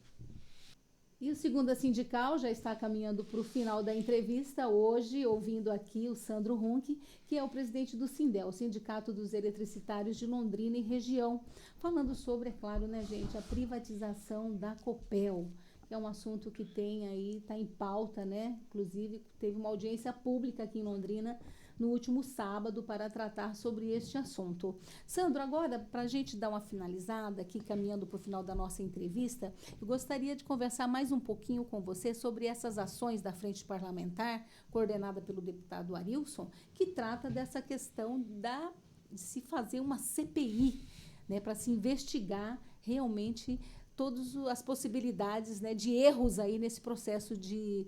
E o Segunda Sindical já está caminhando para o final da entrevista hoje, ouvindo aqui o Sandro Runck, que é o presidente do Sindel, o Sindicato dos Eletricitários de Londrina e região, falando sobre, é claro, né, gente, a privatização da Copel, que é um assunto que está em pauta, né? Inclusive, teve uma audiência pública aqui em Londrina no último sábado para tratar sobre este assunto. Sandro, agora, para a gente dar uma finalizada aqui, caminhando para o final da nossa entrevista, eu gostaria de conversar mais um pouquinho com você sobre essas ações da Frente Parlamentar, coordenada pelo deputado Arilson, que trata dessa questão de se fazer uma CPI, né, para se investigar realmente todas as possibilidades, né, de erros aí nesse processo de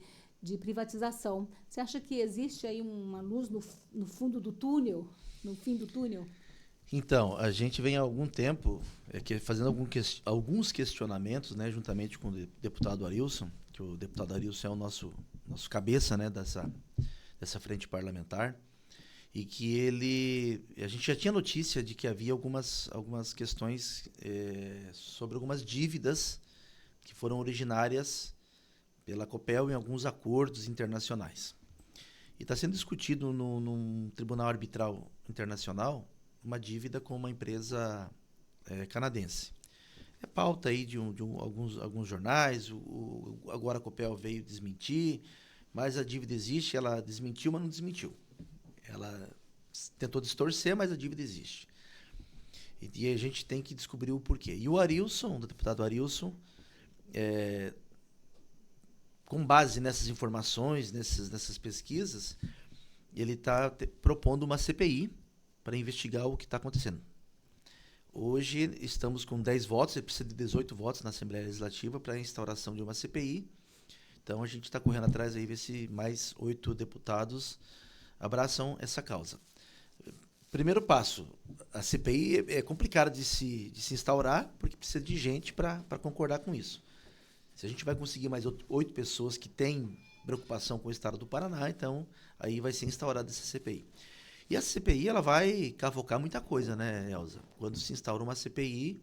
privatização. Você acha que existe aí uma luz no fundo do túnel, no fim do túnel? Então, a gente vem há algum tempo fazendo alguns questionamentos, né, juntamente com o deputado Arilson, que o deputado Arilson é o nosso cabeça, né, dessa frente parlamentar, e que a gente já tinha notícia de que havia algumas questões sobre algumas dívidas que foram originárias pela Copel em alguns acordos internacionais. E está sendo discutido num tribunal arbitral internacional uma dívida com uma empresa canadense. É pauta aí de alguns jornais, agora a Copel veio desmentir, mas a dívida existe, ela desmentiu, mas não desmentiu. Ela tentou distorcer, mas a dívida existe. E a gente tem que descobrir o porquê. E o Arilson, o deputado Arilson, com base nessas informações, nessas pesquisas, ele está propondo uma CPI para investigar o que está acontecendo. Hoje estamos com 10 votos, ele precisa de 18 votos na Assembleia Legislativa para a instauração de uma CPI. Então a gente está correndo atrás aí, ver se mais 8 deputados abraçam essa causa. Primeiro passo, a CPI é complicada de se instaurar, porque precisa de gente para concordar com isso. Se a gente vai conseguir mais 8 pessoas que têm preocupação com o Estado do Paraná, então aí vai ser instaurada essa CPI. E a CPI ela vai cavocar muita coisa, né, Elza? Quando se instaura uma CPI,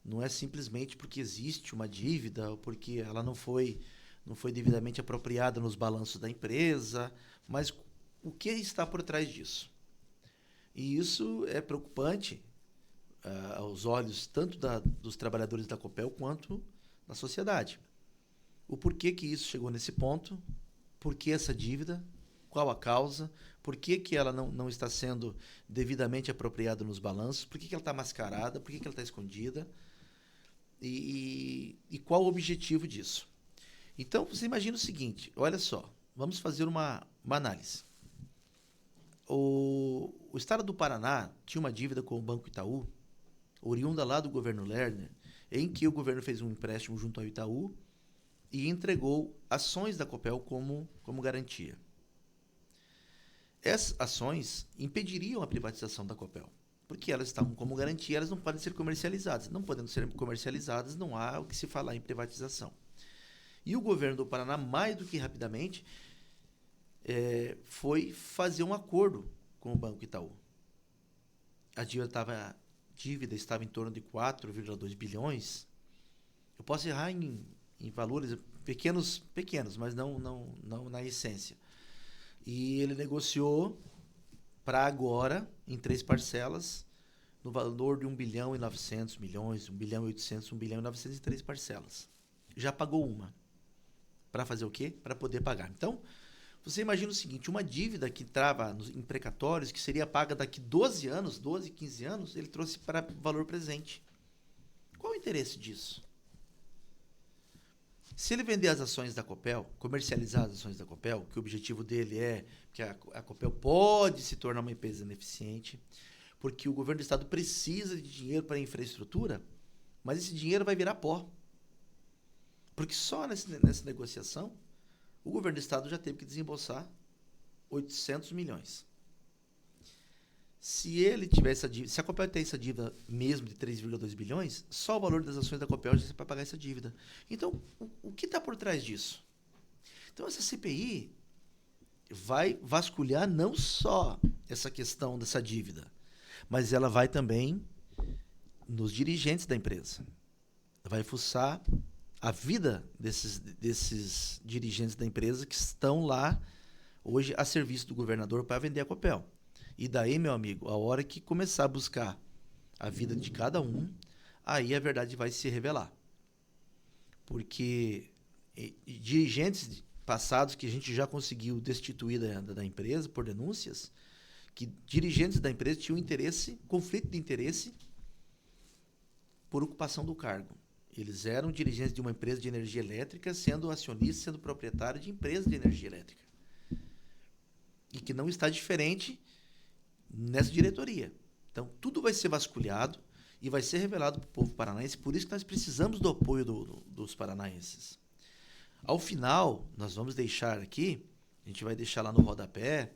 não é simplesmente porque existe uma dívida ou porque ela não foi devidamente apropriada nos balanços da empresa, mas o que está por trás disso? E isso é preocupante aos olhos tanto dos trabalhadores da Copel quanto da sociedade. O porquê que isso chegou nesse ponto, por que essa dívida, qual a causa, por que ela não está sendo devidamente apropriada nos balanços, por que ela está mascarada, por que ela está escondida e qual o objetivo disso. Então, você imagina o seguinte, olha só, vamos fazer uma análise. O Estado do Paraná tinha uma dívida com o Banco Itaú, oriunda lá do governo Lerner, em que o governo fez um empréstimo junto ao Itaú e entregou ações da Copel como garantia. Essas ações impediriam a privatização da Copel, porque elas estavam como garantia, elas não podem ser comercializadas. Não podendo ser comercializadas, não há o que se falar em privatização. E o governo do Paraná, mais do que rapidamente, foi fazer um acordo com o Banco Itaú. A dívida estava em torno de 4,2 bilhões. Eu posso errar em valores pequenos, mas não na essência. E ele negociou para agora, em 3 parcelas, no valor de 1 bilhão e 900 milhões, 1 bilhão e 800, 1 bilhão e 900 em 3 parcelas. Já pagou uma. Para fazer o quê? Para poder pagar. Então, você imagina o seguinte, uma dívida que trava em precatórios, que seria paga daqui 12, 15 anos, ele trouxe para valor presente. Qual o interesse disso? Se ele vender as ações da Copel, comercializar as ações da Copel, que o objetivo dele é que a Copel pode se tornar uma empresa ineficiente, porque o governo do estado precisa de dinheiro para infraestrutura, mas esse dinheiro vai virar pó. Porque só nessa negociação, o governo do estado já teve que desembolsar 800 milhões. Se ele tivesse se a Copel tem essa dívida mesmo de 3,2 bilhões, só o valor das ações da Copel já é para pagar essa dívida. Então, o que está por trás disso? Então, essa CPI vai vasculhar não só essa questão dessa dívida, mas ela vai também nos dirigentes da empresa. Vai fuçar a vida desses dirigentes da empresa que estão lá hoje a serviço do governador para vender a Copel. E daí, meu amigo, a hora que começar a buscar a vida de cada um, aí a verdade vai se revelar. Porque dirigentes passados que a gente já conseguiu destituir da empresa por denúncias, que dirigentes da empresa tinham conflito de interesse por ocupação do cargo. Eles eram dirigentes de uma empresa de energia elétrica, sendo acionista, sendo proprietário de empresa de energia elétrica. E que não está diferente nessa diretoria. Então, tudo vai ser vasculhado e vai ser revelado para o povo paranaense, por isso que nós precisamos do apoio dos paranaenses. Ao final, nós vamos deixar aqui, a gente vai deixar lá no rodapé,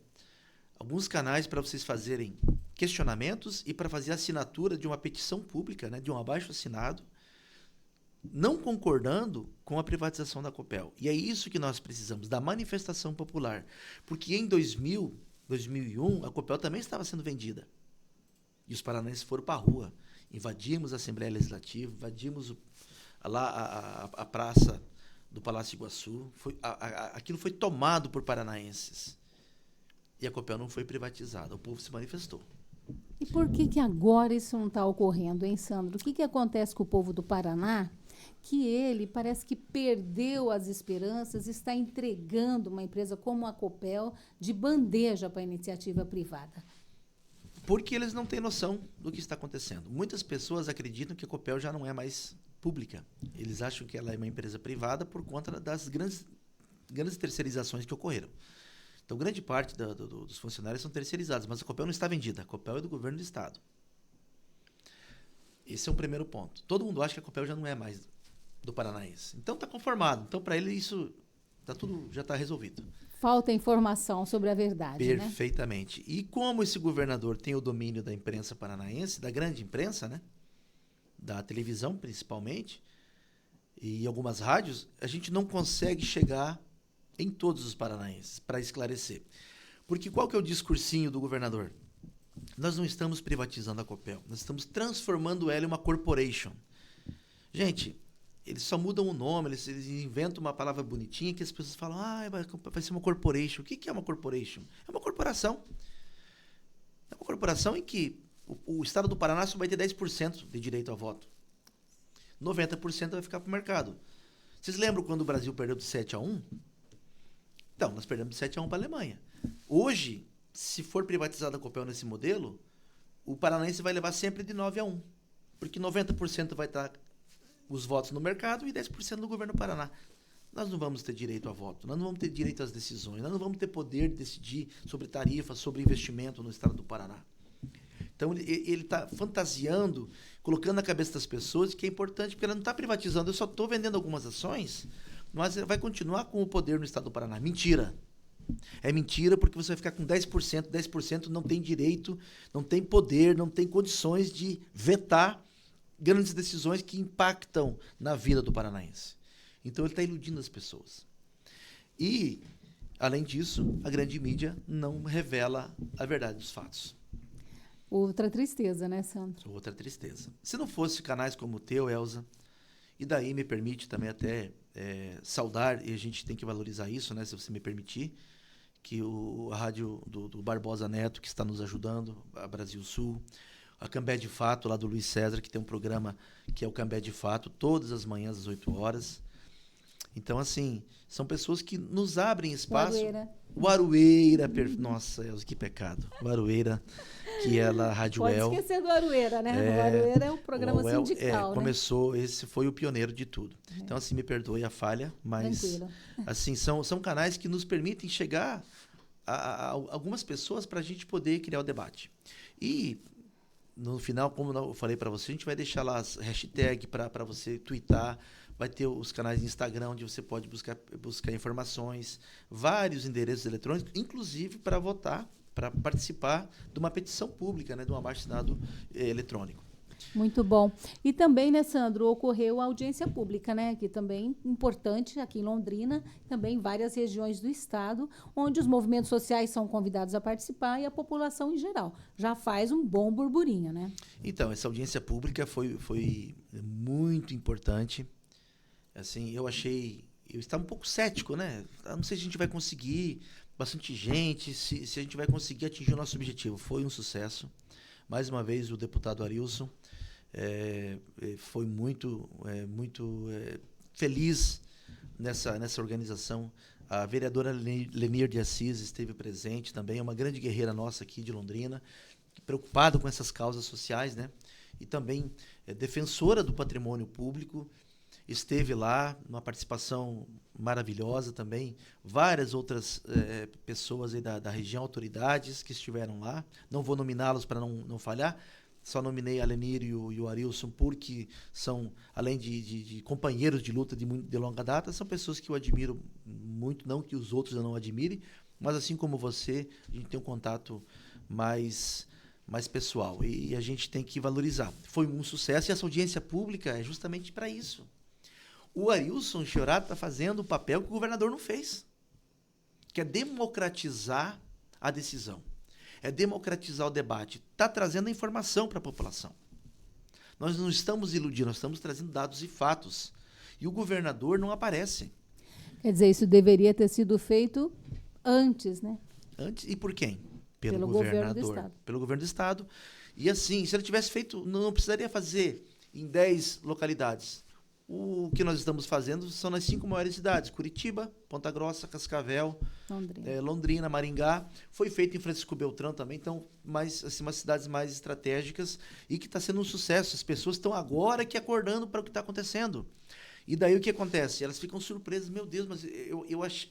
alguns canais para vocês fazerem questionamentos e para fazer a assinatura de uma petição pública, né, de um abaixo-assinado, não concordando com a privatização da Copel. E é isso que nós precisamos, da manifestação popular. Porque em 2001, a Copel também estava sendo vendida. E os paranaenses foram para a rua. Invadimos a Assembleia Legislativa, invadimos a praça do Palácio Iguaçu. Aquilo foi tomado por paranaenses. E a Copel não foi privatizada. O povo se manifestou. E por que agora isso não está ocorrendo, hein, Sandro? O que acontece com o povo do Paraná? Que ele parece que perdeu as esperanças, está entregando uma empresa como a Copel de bandeja para a iniciativa privada. Porque eles não têm noção do que está acontecendo. Muitas pessoas acreditam que a Copel já não é mais pública. Eles acham que ela é uma empresa privada por conta das grandes terceirizações que ocorreram. Então, grande parte dos funcionários são terceirizados, mas a Copel não está vendida. A Copel é do governo do Estado. Esse é o primeiro ponto. Todo mundo acha que a Copel já não é mais do paranaense. Então, está conformado. Então, para ele, isso tudo já está resolvido. Falta informação sobre a verdade, Perfeitamente. Né? E como esse governador tem o domínio da imprensa paranaense, da grande imprensa, né? Da televisão, principalmente, e algumas rádios, a gente não consegue chegar em todos os paranaenses para esclarecer. Porque qual que é o discursinho do governador? Nós não estamos privatizando a Copel, nós estamos transformando ela em uma corporation. Gente, eles só mudam o nome, eles inventam uma palavra bonitinha que as pessoas falam, vai ser uma corporation. O que é uma corporation? É uma corporação. É uma corporação em que o Estado do Paraná só vai ter 10% de direito a voto. 90% vai ficar para o mercado. Vocês lembram quando o Brasil perdeu de 7-1? Então, nós perdemos de 7-1 para a Alemanha. Hoje, se for privatizada a Copel nesse modelo, o paranaense vai levar sempre de 9-1. Porque 90% vai estar os votos no mercado e 10% no governo do Paraná. Nós não vamos ter direito a voto, nós não vamos ter direito às decisões, nós não vamos ter poder de decidir sobre tarifas, sobre investimento no estado do Paraná. Então, ele está fantasiando, colocando na cabeça das pessoas que é importante, porque ela não está privatizando, eu só estou vendendo algumas ações, mas vai continuar com o poder no estado do Paraná. Mentira. É mentira, porque você vai ficar com 10%, 10% não tem direito, não tem poder, não tem condições de vetar grandes decisões que impactam na vida do paranaense. Então, ele está iludindo as pessoas. E, além disso, a grande mídia não revela a verdade dos fatos. Outra tristeza, né, Sandro? Outra tristeza. Se não fosse canais como o teu, Elza, e daí me permite também até saudar, e a gente tem que valorizar isso, né, se você me permitir, que a rádio do Barbosa Neto, que está nos ajudando, a Brasil Sul, a Cambé de Fato, lá do Luiz César, que tem um programa que é o Cambé de Fato, todas as manhãs às 8 horas. Então, assim, são pessoas que nos abrem espaço. O Aroeira. Nossa, Elza, que pecado. O Aroeira, que é a Rádio El. Pode esquecer do Aroeira, né? O Aroeira é um programa sindical, né? Começou, esse foi o pioneiro de tudo. Então, assim, me perdoe a falha, mas tranquilo. Assim, são canais que nos permitem chegar a algumas pessoas para a gente poder criar o debate. E no final, como eu falei para você, a gente vai deixar lá as hashtags para você twittar, vai ter os canais de Instagram onde você pode buscar informações, vários endereços eletrônicos, inclusive para votar, para participar de uma petição pública, né, de um abaixo-assinado eletrônico. Muito bom. E também, né, Sandro, ocorreu a audiência pública, né, que também importante aqui em Londrina, também em várias regiões do estado, onde os movimentos sociais são convidados a participar e a população em geral. Já faz um bom burburinho, né? Então, essa audiência pública foi muito importante. Assim, eu estava um pouco cético, né? Eu não sei se a gente vai conseguir, bastante gente, se a gente vai conseguir atingir o nosso objetivo. Foi um sucesso. Mais uma vez, o deputado Arilson foi muito feliz nessa organização. A vereadora Lenir de Assis esteve presente também, é uma grande guerreira nossa aqui de Londrina, preocupada com essas causas sociais, né? E também é defensora do patrimônio público, esteve lá, numa participação maravilhosa também, várias outras pessoas aí da região, autoridades que estiveram lá, não vou nominá-los para não falhar, só nominei a Lenir e o Arilson porque são, além de companheiros de luta de longa data, são pessoas que eu admiro muito, não que os outros eu não admire, mas assim como você, a gente tem um contato mais pessoal e a gente tem que valorizar. Foi um sucesso e essa audiência pública é justamente para isso. O Arilson Chiorato está fazendo o papel que o governador não fez, que é democratizar a decisão. É democratizar o debate, está trazendo a informação para a população. Nós não estamos iludindo, nós estamos trazendo dados e fatos. E o governador não aparece. Quer dizer, isso deveria ter sido feito antes, né? Antes, e por quem? Pelo governo do Estado. Pelo governo do Estado. E assim, se ele tivesse feito, não precisaria fazer em 10 localidades. O que nós estamos fazendo são nas 5 maiores cidades: Curitiba, Ponta Grossa, Cascavel, Londrina, Maringá. Foi feito em Francisco Beltrão também, então assim, umas cidades mais estratégicas e que está sendo um sucesso. As pessoas estão agora que acordando para o que está acontecendo. E daí o que acontece? Elas ficam surpresas. Meu Deus, mas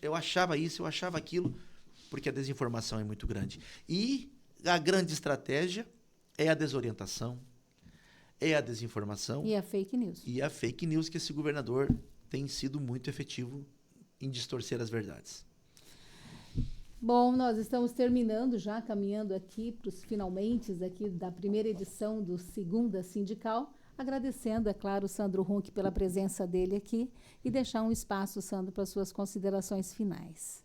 eu achava isso, eu achava aquilo, porque a desinformação é muito grande. E a grande estratégia é a desorientação, é a desinformação. E a fake news. E a fake news, que esse governador tem sido muito efetivo em distorcer as verdades. Bom, nós estamos terminando já, caminhando aqui para os finalmente aqui da primeira edição do Segunda Sindical, agradecendo, é claro, o Sandro Runck pela presença dele aqui e deixar um espaço, Sandro, para suas considerações finais.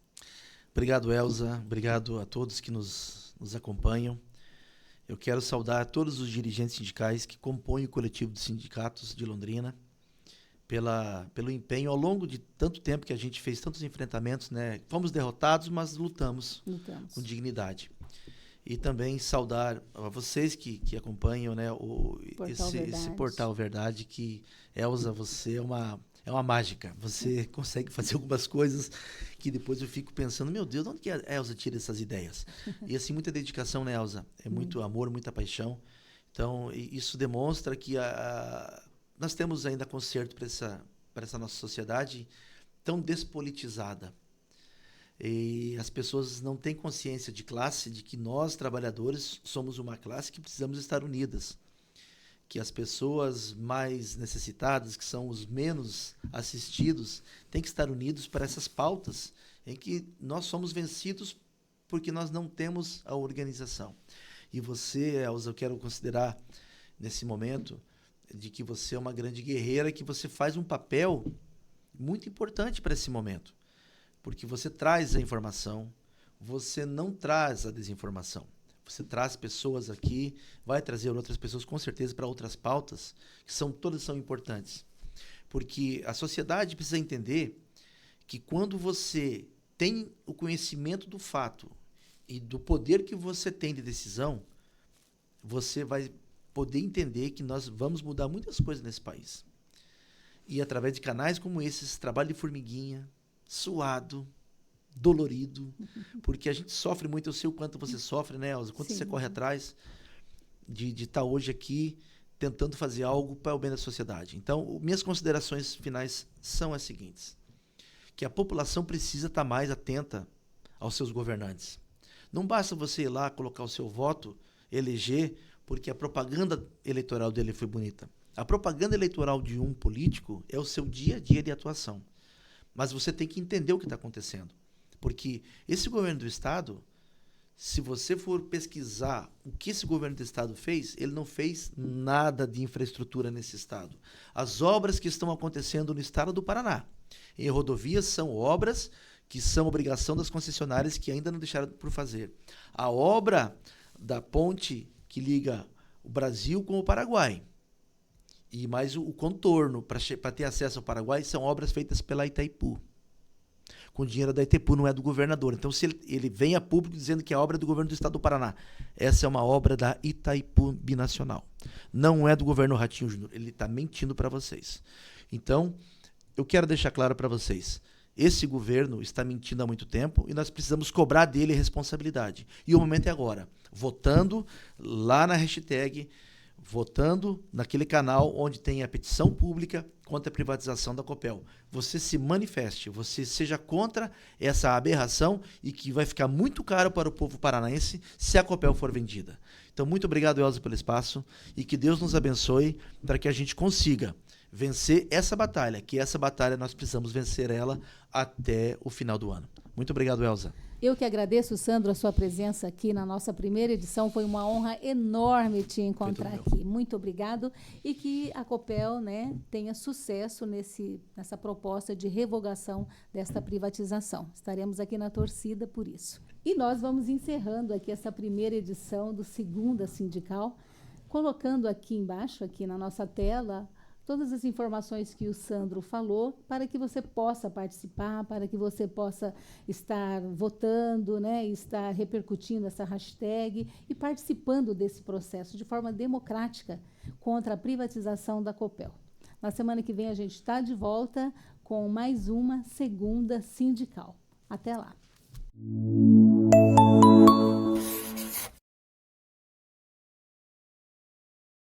Obrigado, Elza. Obrigado a todos que nos acompanham. Eu quero saudar todos os dirigentes sindicais que compõem o coletivo de sindicatos de Londrina pelo empenho ao longo de tanto tempo que a gente fez tantos enfrentamentos, né? Fomos derrotados, mas lutamos com dignidade. E também saudar a vocês que acompanham, né, esse Portal Verdade, que, Elza, você é uma mágica. Você consegue fazer algumas coisas que depois eu fico pensando, meu Deus, de onde que a Elza tira essas ideias? E assim, muita dedicação, né, Elza? É muito amor, muita paixão. Então, isso demonstra que nós temos ainda conserto para essa nossa sociedade tão despolitizada. E as pessoas não têm consciência de classe, de que nós, trabalhadores, somos uma classe que precisamos estar unidas. Que as pessoas mais necessitadas, que são os menos assistidos, têm que estar unidos para essas pautas em que nós somos vencidos porque nós não temos a organização. E você, Elza, eu quero considerar nesse momento de que você é uma grande guerreira, que você faz um papel muito importante para esse momento, porque você traz a informação, você não traz a desinformação. Você traz pessoas aqui, vai trazer outras pessoas com certeza para outras pautas, que todas são importantes. Porque a sociedade precisa entender que quando você tem o conhecimento do fato e do poder que você tem de decisão, você vai poder entender que nós vamos mudar muitas coisas nesse país. E através de canais como esses, trabalho de formiguinha, suado, dolorido, porque a gente sofre muito. Eu sei o quanto você sofre, né, Elza? Quanto você corre atrás de estar hoje aqui tentando fazer algo para o bem da sociedade. Então, minhas considerações finais são as seguintes: que a população precisa estar mais atenta aos seus governantes. Não basta você ir lá, colocar o seu voto, eleger, porque a propaganda eleitoral dele foi bonita. A propaganda eleitoral de um político é o seu dia a dia de atuação. Mas você tem que entender o que está acontecendo. Porque esse governo do Estado, se você for pesquisar o que esse governo do Estado fez, ele não fez nada de infraestrutura nesse Estado. As obras que estão acontecendo no Estado do Paraná, em rodovias, são obras que são obrigação das concessionárias que ainda não deixaram por fazer. A obra da ponte que liga o Brasil com o Paraguai, e mais o contorno para ter acesso ao Paraguai, são obras feitas pela Itaipu. Com dinheiro da Itaipu, não é do governador. Então, se ele vem a público dizendo que é obra do governo do Estado do Paraná, essa é uma obra da Itaipu Binacional. Não é do governo Ratinho Júnior. Ele está mentindo para vocês. Então, eu quero deixar claro para vocês. Esse governo está mentindo há muito tempo e nós precisamos cobrar dele responsabilidade. E o momento é agora. Votando lá na hashtag, votando naquele canal onde tem a petição pública contra a privatização da Copel. Você se manifeste, você seja contra essa aberração e que vai ficar muito caro para o povo paranaense se a Copel for vendida. Então, muito obrigado, Elza, pelo espaço e que Deus nos abençoe para que a gente consiga vencer essa batalha, que essa batalha nós precisamos vencer ela até o final do ano. Muito obrigado, Elza. Eu que agradeço, Sandro, a sua presença aqui na nossa primeira edição. Foi uma honra enorme te encontrar aqui. Muito obrigado. E que a Copel, né, tenha sucesso nessa proposta de revogação desta privatização. Estaremos aqui na torcida por isso. E nós vamos encerrando aqui essa primeira edição do Segunda Sindical, colocando aqui embaixo, aqui na nossa tela, todas as informações que o Sandro falou, para que você possa participar, para que você possa estar votando, né, estar repercutindo essa hashtag e participando desse processo de forma democrática contra a privatização da Copel. Na semana que vem a gente está de volta com mais uma Segunda Sindical. Até lá!